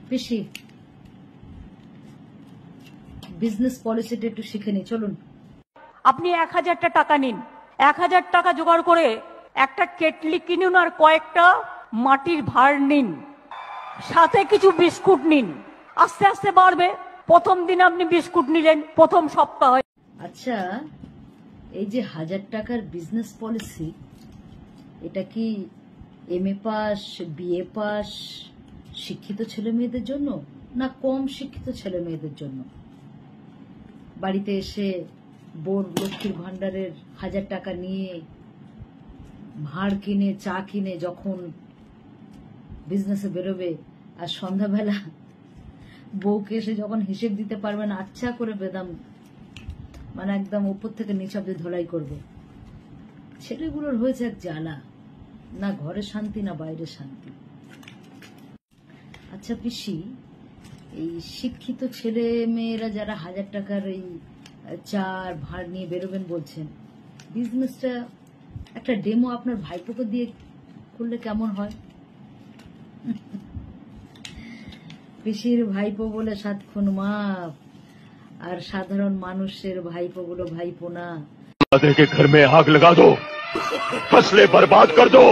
পিসি business পলিসিটা একটু শিখে নি, চলুন। আপনি 1000টা টাকা নিন, 1000 টাকা জোগাড় করে একটা কেটলি কিনুন আর কয়েকটা মাটির ভাঁড় নিন, সাথে কিছু বিস্কুট নিন। আস্তে আস্তে বাড়বে। প্রথম দিন আপনি বিস্কুট নিলেন, প্রথম সপ্তাহে। আচ্ছা, এই যে 1000 টাকার বিজনেস পলিসি, এটা কি এমএ পাস, বিএ পাস শিক্ষিত ছেলে মেয়েদের জন্য, না কম শিক্ষিত ছেলে মেয়েদের জন্য? বাড়িতে এসে বোর লক্ষ্মীর ভান্ডারের 1000 টাকা নিয়ে ভাঁড় কিনে চা কিনে যখন বিজনেসে বেরোবে, আর সন্ধ্যাবেলা বউকে এসে যখন হিসেব দিতে পারবে না, আচ্ছা করে বেদাম মানে একদম উপর থেকে নিচ অব্দি ধোলাই করবে। ছেলেগুলোর হয়েছে এক জ্বালা, না ঘরে শান্তি না বাইরে শান্তি। আচ্ছা পিসি, এই শিক্ষিত ছেলে মেয়েরা যারা 1000 টাকার এই চার ভাঁড় নিয়ে বেরোবেন বলছেন, বিজনেসটা একটা ডেমো আপনার ভাইপোকে দিয়ে করলে কেমন হয়? পিসির ভাইপো বলে 7 খুন মাপ, আর সাধারণ মানুষের ভাইপো গুলো ভাইপো না। के घर में आग लगा दो, फसलें बर्बाद कर दो।